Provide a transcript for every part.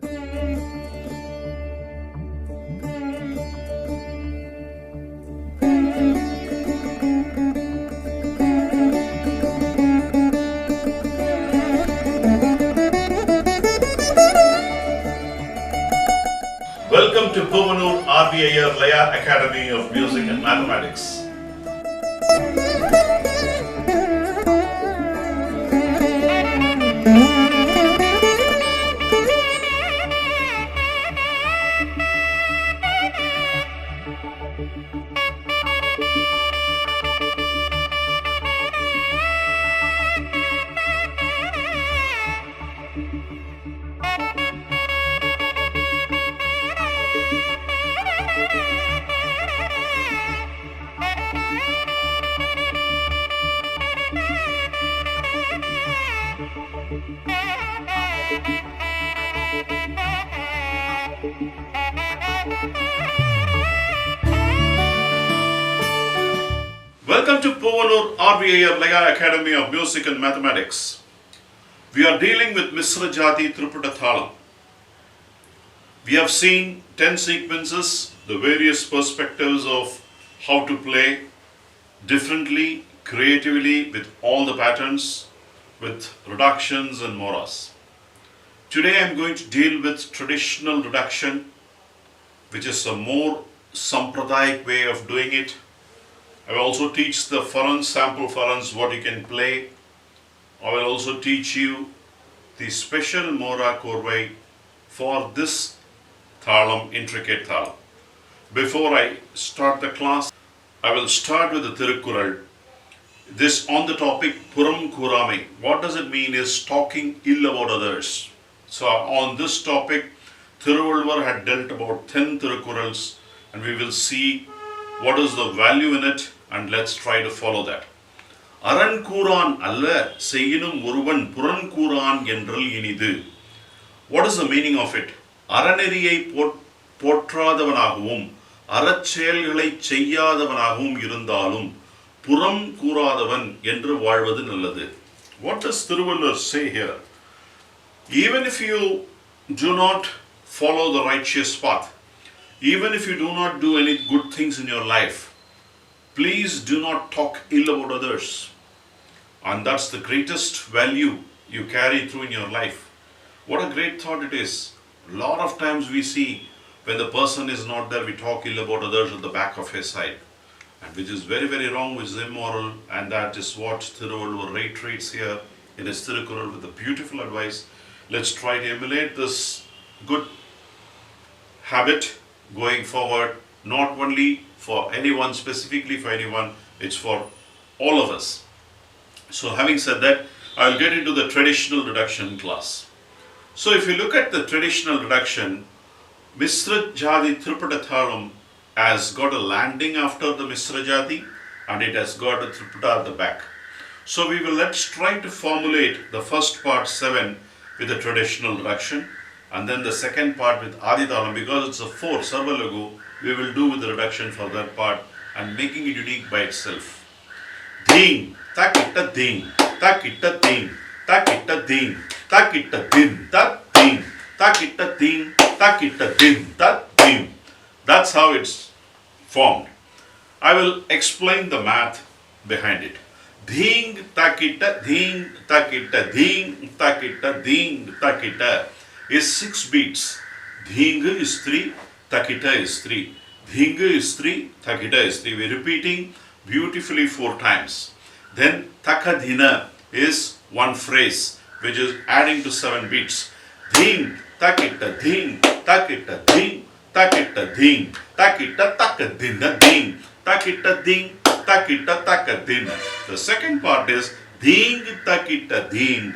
Welcome to Puvanur RVIR Laya Academy of Music and Mathematics. Welcome to Puvanur RVIR Laya Academy of Music and Mathematics. We are dealing with Misra, Jathi, Triputa, Thalam. We have seen 10 sequences, the various perspectives of how to play differently, creatively, with all the patterns, with reductions and moras. Today I am going to deal with traditional reduction, which is a more sampradayic way of doing it. I will also teach the Foron, sample Forons, what you can play. I will also teach you the special Mora Korvai for this Thalam, intricate Thalam. Before I start the class, I will start with the Tirukkural. This on the topic Puram Kurame. What does it mean is talking ill about others. So on this topic, Thiruvallur had dealt about 10 Tirukkurals, and we will see what is the value in it, and let's try to follow that. Aran Kuran alla seyinum oruvan Puran Kuran endral inidu. What is the meaning of it? Araneriyai போற்றாதவனாகவும் அறச்செயல்களை செய்யாதவனாகவும் இருந்தாலும் புறம் கூறாதவன் என்று வாழ்வது நல்லது. What does Thiruvallur say here? Even if you do not follow the righteous path, even if you do not do any good things in your life, please do not talk ill about others. And that's the greatest value you carry through in your life. What a great thought it is. A lot of times we see when the person is not there, we talk ill about others at the back of his side. And which is very, very wrong, which is immoral. And that is what Thiruvallur reiterates here in his Tirukkural with a beautiful advice. Let's try to emulate this good habit going forward, not only for anyone, specifically for anyone, it's for all of us. So having said that, I'll get into the traditional reduction class. So if you look at the traditional reduction, Misra, Jathi, Triputa, Thalam has got a landing after the Misra, Jathi, and it has got a Triputa at the back. So let's try to formulate the first part 7 with the traditional reduction, and then the second part with Adi Thalam, because it's a 4 Sarvalagu, we will do with the reduction for that part and making it unique by itself. Ding, takitta ding, takitta ding, takitta ding, takitta din, tat ding, takitta ding, takitta din, tat ding. That's how it's formed. I will explain the math behind it. Ding, takitta, ding, takitta, ding, takitta, ding, takitta is 6 beats. Ding is 3, takitta is 3. Ding is 3, takitta is 3. We're repeating beautifully 4 times. Then takadina is one phrase which is adding to 7 beats. Ding, takitta, ding, takitta, ding, takitta, ding, takitta, takadina, ding, takitta, ding, takitta, takadina. The second part is ding, takitta, ding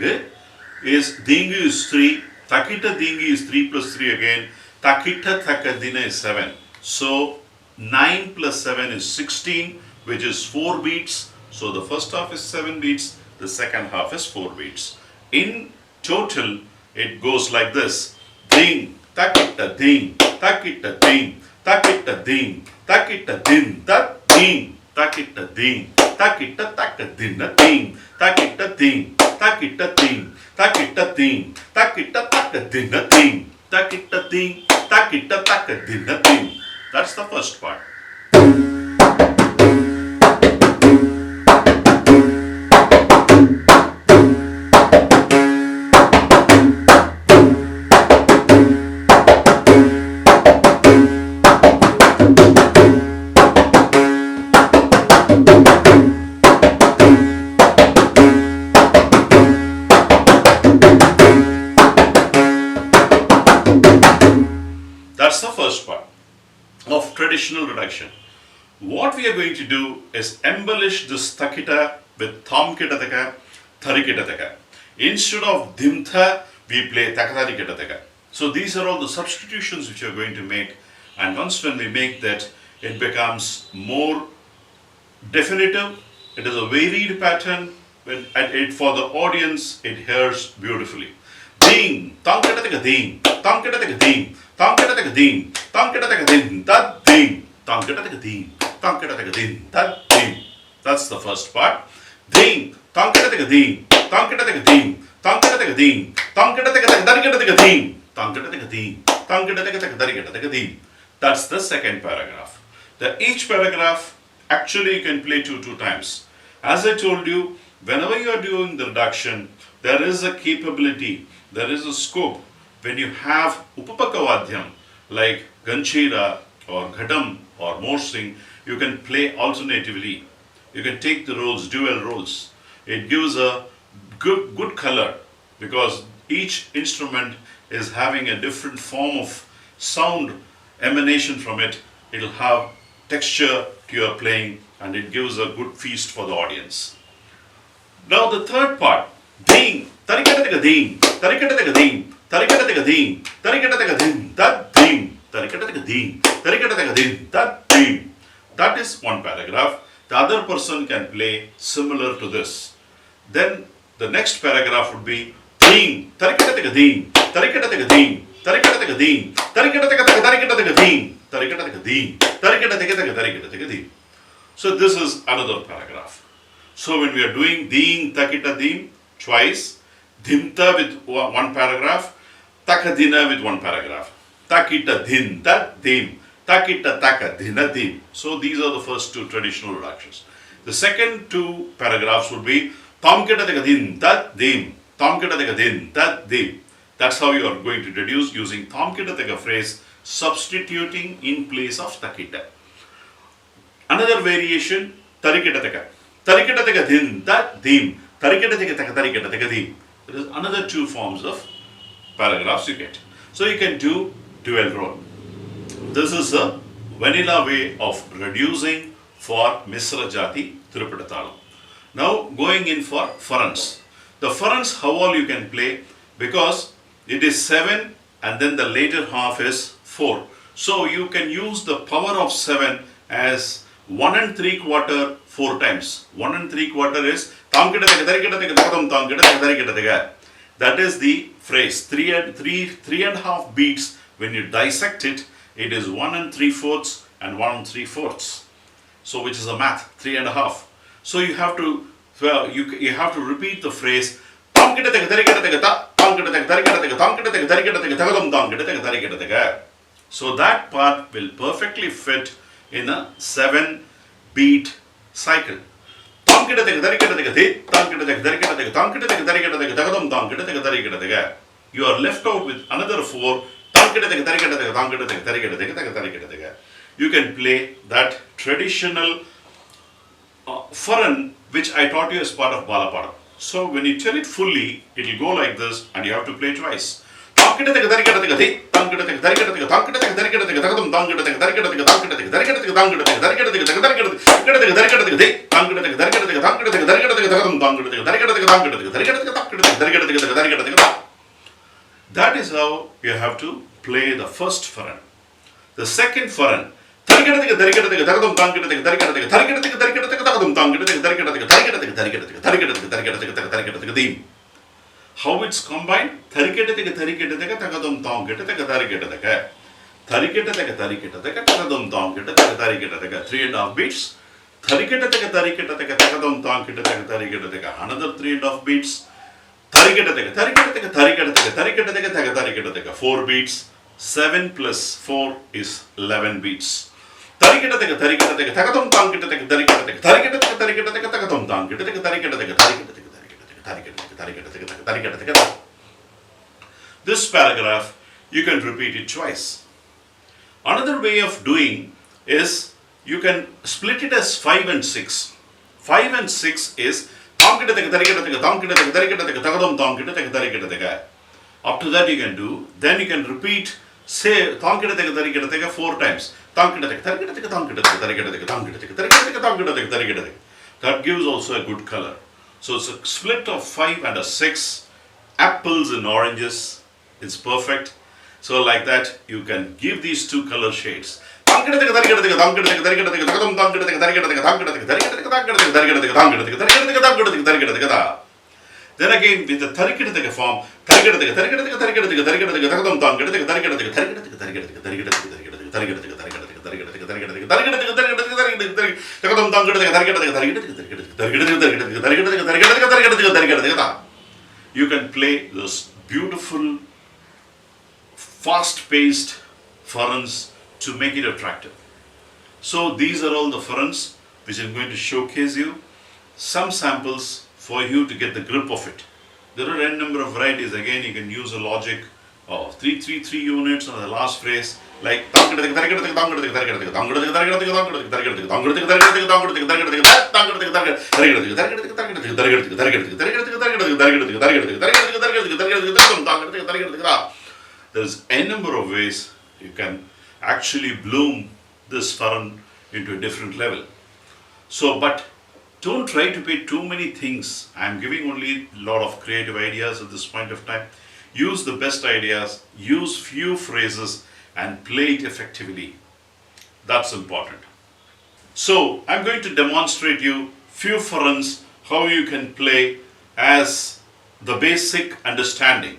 is 3. Takitta ding is 3 plus 3 again. Takitta takadina is 7. So 9 plus 7 is 16, which is 4 beats. So the first half is 7 beats, the second half is 4 beats. In total, it goes like this. Ding, takitta ding, takitta ding, takitta ding, takitta din, tat ding, takitta ding, takitta takadina ding, takitta ding, takitta ding, takitta ding, takitta takadina ding. Takita ding, takita takadina ding. That's the first part. That's the first part of traditional reduction. What we are going to do is embellish this takita with thamkitataka, tharikitaka. Instead of dimtha, we play takatarikitaka. So these are all the substitutions which we are going to make, and once when we make that, it becomes more definitive. It is a varied pattern, and for the audience it hears beautifully. Ding, thamkitataka ding, thamkitataka ding. Thamkitataka ding, thamkitataka ding, that ding, thamkitataka ding, thamkitataka ding, that ding. That's the first part. Ding, thamkitataka ding, thamkitataka ding, thamkitataka ding, thamkitataka darikataka ding, thamkitataka ding, thamkitataka darikataka ding. That's the second paragraph. Each paragraph actually you can play two times. As I told you, whenever you are doing the reduction, there is a capability, there is a scope. When you have upapakavadyam like Ganchira or Ghatam or Morsing, you can play alternatively. You can take the roles, dual roles. It gives a good color because each instrument is having a different form of sound emanation from it. It will have texture to your playing and it gives a good feast for the audience. Now the third part, ding, tarikataka ding, tarikataka ding. Tarikataka ding, tarikataka ding, that ding, tarikataka ding, tarikataka ding, that ding. That is one paragraph. The other person can play similar to this. Then the next paragraph would be ding, tarikataka ding, tarikataka ding, tarikataka ding, tarikataka ding, tarikataka ding, tarikataka ding. So this is another paragraph. So when we are doing ding, takita ding twice, dimta with one paragraph, takadina with one paragraph. Takita din, that dim. Takita taka dina dim. So these are the first two traditional reductions. The second two paragraphs would be tamkita din, that dim. Tamkita din, that dim. That's how you are going to deduce using tamkita phrase, substituting in place of takita. Another variation, tarikita. Tarikita din, that dim. Tarikita dim. There is another two forms of paragraphs you get. So you can do dual role. This is a vanilla way of reducing for Misra Jathi Triputa Thalam. Now going in for Forons. The Forons, how all you can play, because it is 7 and then the later half is 4. So you can use the power of 7 as 1 3/4 4 times. 1 3/4 is that is the phrase. 3.5 beats. When you dissect it, it is 1 3/4 and 1 3/4. So which is a math, 3.5. So you have to repeat the phrase. So that part will perfectly fit in a 7 beat cycle. You are left out with another 4. You can play that traditional Foron which I taught you as part of Balapada. So when you tell it fully, it will go like this and you have to play twice. That is how you have to play the first Foron. The second Foron. How it's combined? 3 1/2 beats. Another 3 1/2 beats. 4 beats. 7 plus 4 is 11 beats. This paragraph, you can repeat it twice. Another way of doing is you can split it as 5 and 6. 5 and 6 is up to that you can do. Then you can repeat, say 4 times. That gives also a good color. So it's a split of 5 and a 6. Apples and oranges. It's perfect. So like that, you can give these two color shades. Then again with the tarikataka form, you can play this beautiful fast-paced Forons to make it attractive. So these are all the Forons which I'm going to showcase you. Some samples for you to get the grip of it. There are n number of varieties. Again, you can use a logic of 3-3-3 units on the last phrase, like there's a number of ways you can actually bloom this Foron into a different level. So, but don't try to play too many things. I'm giving only a lot of creative ideas at this point of time. Use the best ideas, use few phrases and play it effectively. That's important. So, I'm going to demonstrate you few Forons how you can play as the basic understanding.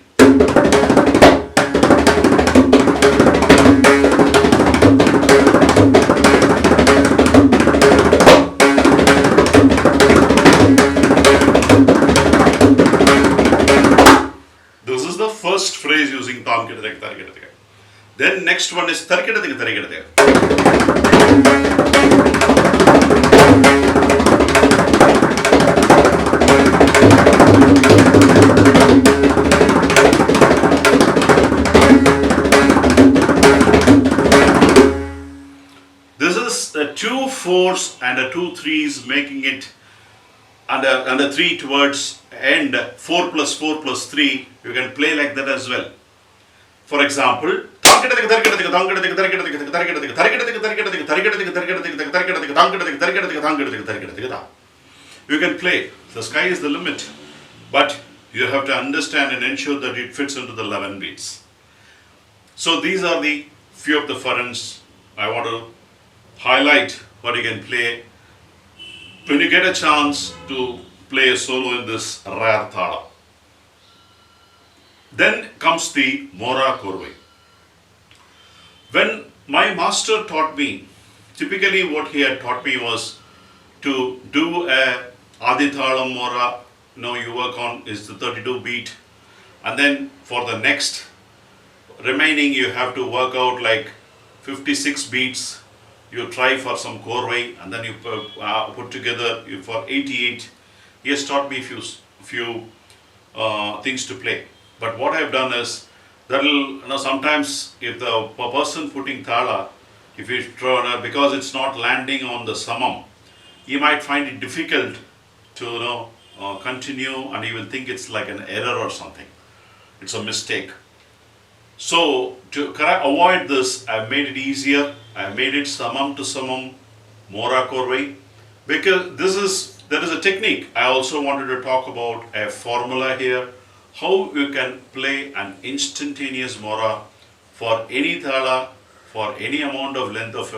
This is the first phrase using Tam Kitataka Tarikataka. Then next one is Tarikataka Tarikataka. This is a 2 4s and a 2 3s making it and a 3 towards end 4 plus 4 plus 3. You can play like that as well. For example, you can play. The sky is the limit, but you have to understand and ensure that it fits into the 11 beats. So these are the few of the Forons I want to highlight what you can play when you get a chance to play a solo in this rare Thalam. Then comes the Mora Korvai. When my master taught me, typically what he had taught me was to do a Adi Thalam Mora, you work on is the 32 beat, and then for the next remaining you have to work out like 56 beats. You try for some Korvai and then you put together for 88. He has taught me few things to play. But what I have done is that'll sometimes if the person putting Thala, if he because it's not landing on the samam, he might find it difficult to continue, and he will think it's like an error or something. It's a mistake. So to avoid this, I've made it easier. I've made it samam to samam, Mora Korvai, because there is a technique. I also wanted to talk about a formula here, how you can play an instantaneous Mora for any Thala, for any amount of length of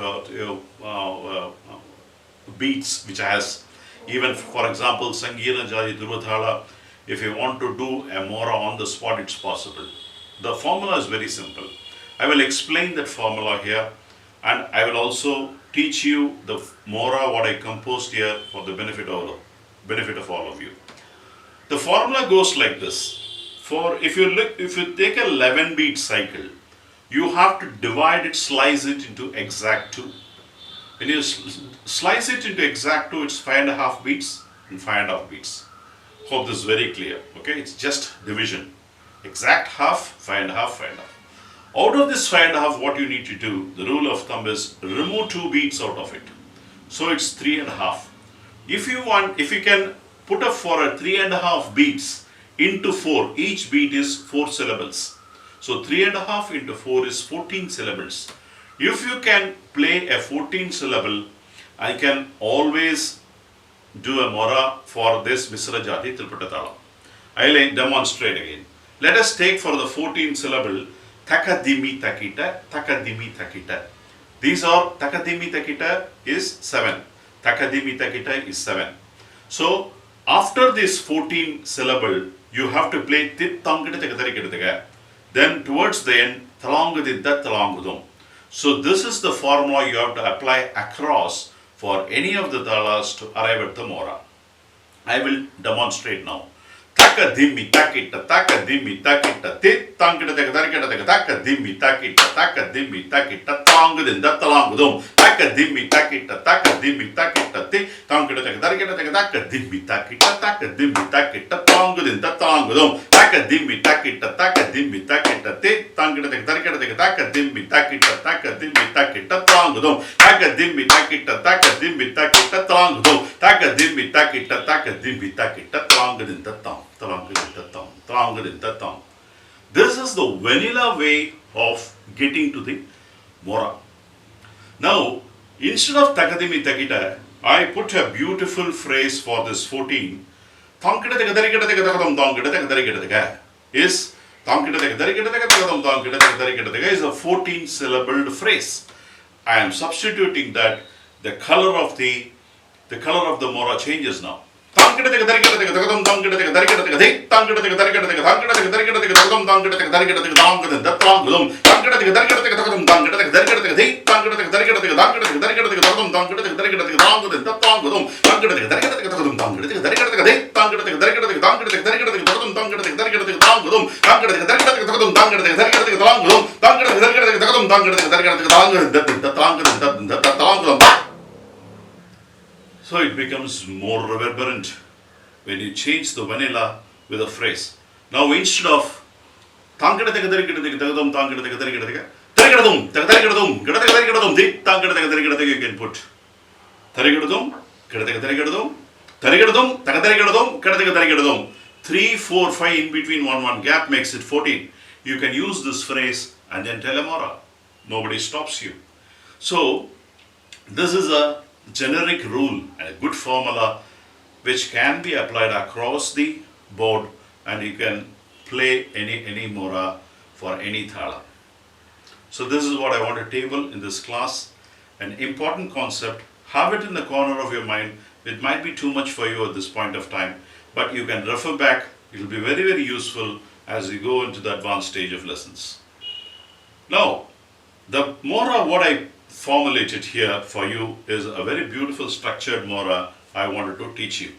beats which has, even for example, Sangeeta Jathi Durvathala, if you want to do a Mora on the spot, it's possible. The formula is very simple. I will explain that formula here, and I will also teach you the Mora what I composed here for the benefit of all of you. The formula goes like this. For if you take a 11 beat cycle, you have to divide it, slice it into exact 2. When you slice it into exact 2, it's 5.5 beats and 5.5 beats. Hope this is very clear. Okay, it's just division. Exact half, 5.5, 5.5. Out of this 5.5, what you need to do, the rule of thumb is remove 2 beats out of it. So it's 3.5. If you can put up for a 3.5 beats into 4, each beat is 4 syllables. So 3.5 into 4 is 14 syllables. If you can play a 14 syllable, I can always do a Mora for this Misra Jathi Triputa Thalam. I'll demonstrate again. Let us take for the 14 syllable Takadimi Takita, Takadimi Takita. These are Takadimi Takita is 7. Takadimi Takita is 7. So after this 14 syllable, you have to play Tit Tangita Takatari. Then towards the end, Talangudidda Talangudum. So this is the formula you have to apply across for any of the talas to arrive at the Mora. I will demonstrate now. Takadimi takita, takadimi takita, tit tangita takita, takadimi takita, takadimi takita, tangudinda talangudum, takadimi takita, takadimi takita, tit tangita takita, takadimi takita, takadimi takita, tangudinda talangudum, takadimi takita, takadimi takita, tit tangita takita, takadimi takita, takadimi takita, tangudum, takadimi takita, takadimi takita, tangudum, takadimi takita, takadimi takita, tangudinda tang. This is the vanilla way of getting to the Mora. Now, instead of Takadimi Takita, I put a beautiful phrase for this 14. Is a 14 syllabled phrase. I am substituting that the color of the Mora changes now. This is So it becomes more reverberant when you change the vanilla with a phrase. Now instead of you can put 3, 4, 5 in between one gap makes it 14. You can use this phrase and then tell a Mora. Nobody stops you. So this is a generic rule and a good formula which can be applied across the board, and you can play any Mora for any Thala. So this is what I want to table in this class. An important concept, have it in the corner of your mind. It might be too much for you at this point of time, but you can refer back. It will be very, very useful as you go into the advanced stage of lessons. Now, the Mora, what I formulated here for you is a very beautiful structured Mora I wanted to teach you.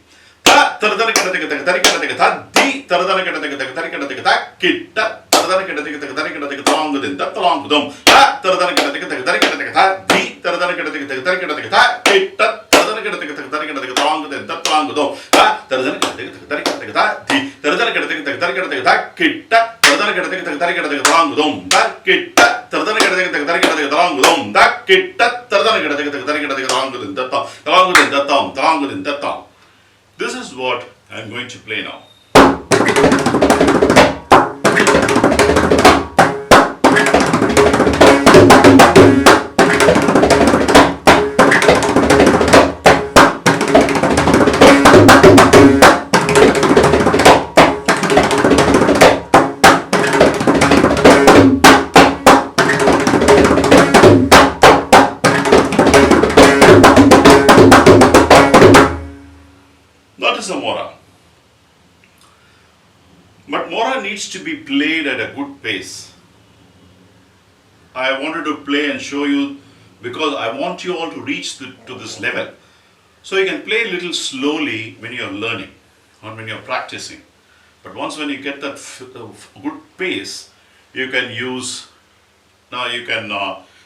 This is what I'm going to play now. That is a Mora. But Mora needs to be played at a good pace. I wanted to play and show you because I want you all to reach to this level. So you can play a little slowly when you're learning or when you're practicing. But once when you get that good pace, you can use, now you can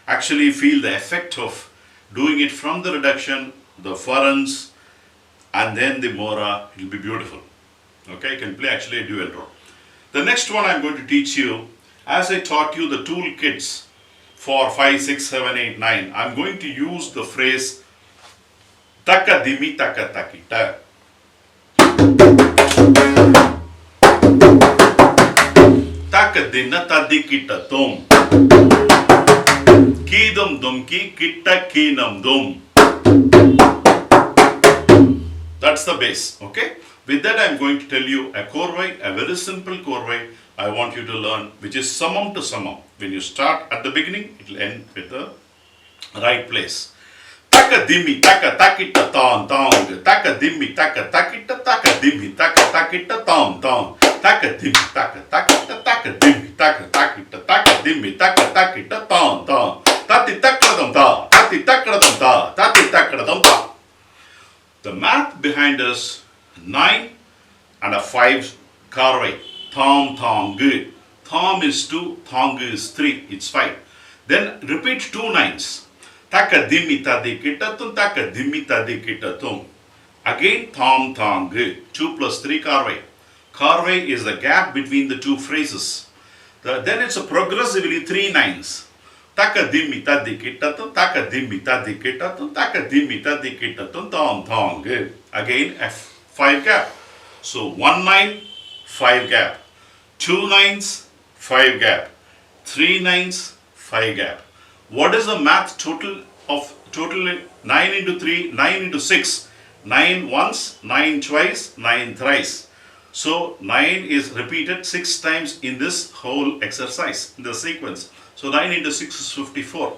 actually feel the effect of doing it from the reduction, the Forons, and then the Mora. It will be beautiful. Okay, you can play actually a dual role. The next one I'm going to teach you, as I taught you the toolkits for 5, 6, 7, 8, 9, I'm going to use the phrase taka dimi taka takita. Taka dinna tadikita tom. Kidum dumki kitta kinam dum. That's the base, okay? With that, I'm going to tell you a Korvai, a very simple Korvai I want you to learn, which is summum to summum. When you start at the beginning, it will end with the right place. Taka dimmi taka takita tam tam. Taka dimmi taka takita taka dimmi taka takita tam tam. Taka dimmi taka takita taka dimmi taka takita taka dimmi taka takita tam tam. Tati takradam ta. Tati takradam ta. Tati takradam ta. The math behind us, 9 and a 5 Korvai. Tham, thang, good. Tham is 2, thang is 3, it's 5. Then repeat 2 9s. Taka dimmi tadi kitatum, taka dimmi tadi kitatum. Again, tham, thang, good. 2 plus 3 Korvai. Korvai is the gap between the two phrases. Then it's a progressively 3 9s. Taka dimmi tadi kitatum, taka dimmi tadi kitatum, taka dimmi tadi kitatum, tham, thang, good. Again, a 5 gap. So 1 9, 5 gap. 2 9s, 5 gap. 3 9s, 5 gap. What is the math total of 9 into 3, 9 into 6? 9 once, 9 twice, 9 thrice. So 9 is repeated 6 times in this whole exercise, in the sequence. So 9 into 6 is 54.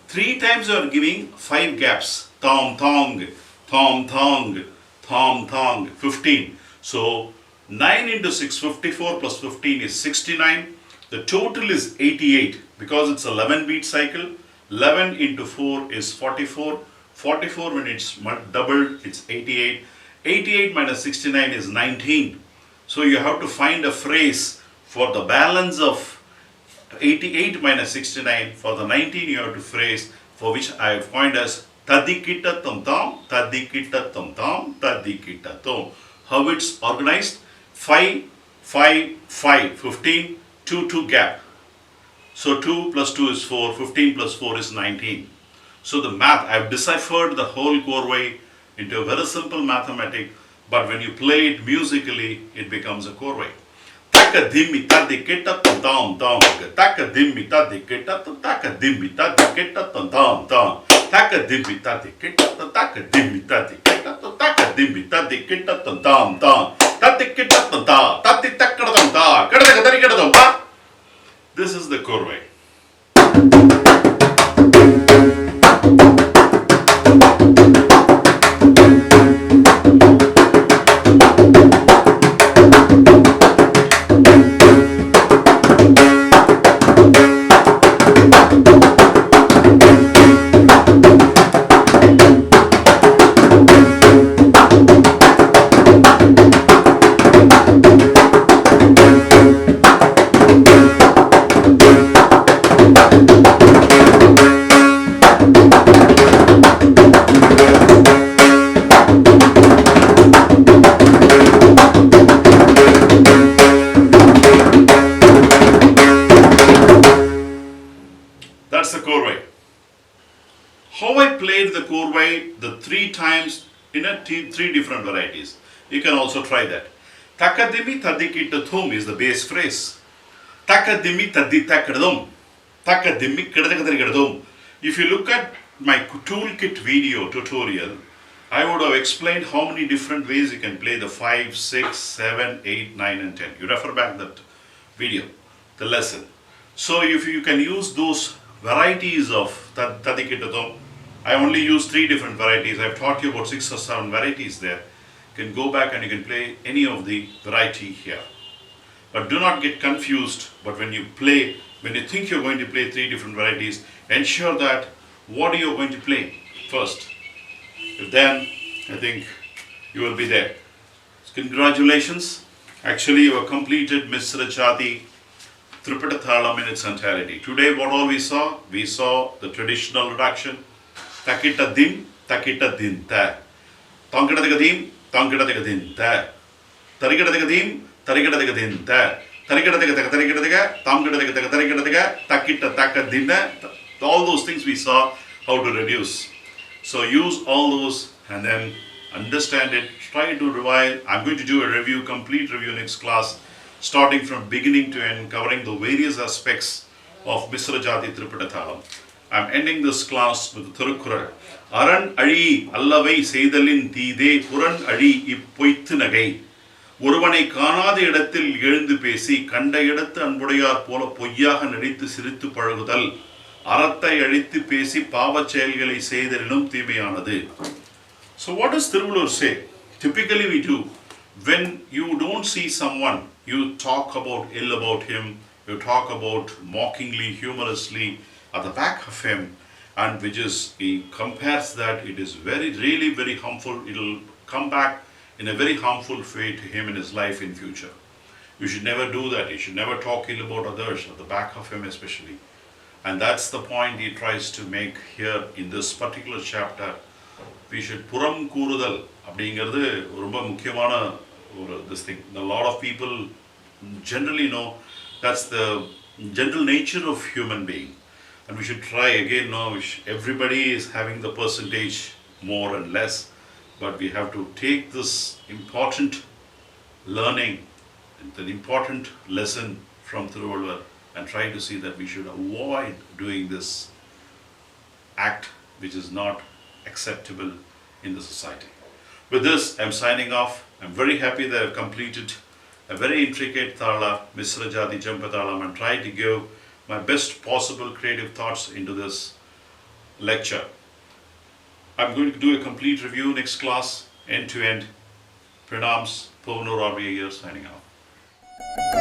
3 times you are giving 5 gaps. Thong, thong, thong, thong, thong, thong, 15. So 9 into 6, 54 plus 15 is 69. The total is 88 because it's 11 beat cycle. 11 into 4 is 44. 44 when it's doubled, it's 88. 88 minus 69 is 19. So you have to find a phrase for the balance of 88 minus 69. For the 19 you have to phrase for which I have coined as tadikita tam tam, tadikita tam tam, tadikita tam. How it's organized? 5, 5, 5, 15, 2, 2 gap. So 2 plus 2 is 4, 15 plus 4 is 19. So the math, I have deciphered the whole Korvai into a very simple mathematic, but when you play it musically, it becomes a Korvai. Taka dimmi tadi keta tam tam tam. Taka dimmi tadi keta tam. Taka dimmi tadi keta tam tam tam. Taka dimmi tadi keta tam. Taka dimmi tadi keta tam. Taka dimmi tadi keta tam tam tam. Tati keta tam ta. Tati takra tam ta. Kada kada kada tam ta. This is the Korvai. That's the Korvai. How I played the Korvai the 3 times in a 3 different varieties. You can also try that. Takadimi tadikitathum is the base phrase. Takadimi taditakadum. Takadimi kadakadakadum. If you look at my toolkit video tutorial, I would have explained how many different ways you can play the 5, 6, 7, 8, 9 and 10. You refer back that video, the lesson. So if you can use those varieties of tadikitathum, I only use 3 different varieties. I've taught you about 6 or 7 varieties there. You can go back and you can play any of the variety here. But do not get confused. But when you play, when you think you're going to play 3 different varieties, ensure that what you're going to play first. Then I think you will be there. Congratulations. Actually, you have completed Misra Jathi Triputa Thalam in its entirety. Today, what all we saw? We saw the traditional reduction. Takita dim, takita din ta. Tankita dim, tankita din ta. Tarikita dim, tarikita din ta. Tarikita tarikita tankita tarikita takita taka dinna. All those things we saw how to reduce. So use all those and then understand it. Try to revise. I'm going to do a review, complete review next class, starting from beginning to end, covering the various aspects of Misra Jathi Triputa Thalam. I'm ending this class with the Thirukkural. Aran Ari Allavai Seidalin Tide Puran Ari Ippoithu Nagai. ஒருவனை காணாத இடத்தில் எழுந்து பேசி கண்ட இடத்து அன்புடையார் போல பொய்யாக நடித்து சிரித்து பழகுதல் அறத்தை அழித்து பேசி பாவச் செயல்களை செய்தலினும் தீமையானது. So what does Thiruvallur say? Typically we do, when you don't see someone, you talk about ill about him, you talk about mockingly, humorously at the back of him, and which is, he compares that it is really very harmful. It will come back in a very harmful way to him in his life in future. You should never do that. You should never talk ill about others, at the back of him especially. And that's the point he tries to make here in this particular chapter. We should puram கூறுதல் அப்படிங்கிறது ரொம்ப முக்கியமான ஒரு this thing. A lot of people generally know that's the general nature of human being. And we should try again, no, everybody is having the percentage more and less. But we have to take this important learning, an important lesson from Thiruvallur and try to see that we should avoid doing this act which is not acceptable in the society. With this, I'm signing off. I'm very happy that I've completed a very intricate Thala, Misra Jathi Jampa Thalam, and tried to give my best possible creative thoughts into this lecture. I'm going to do a complete review next class, end to end. Pranams, Purnur RBA here signing out.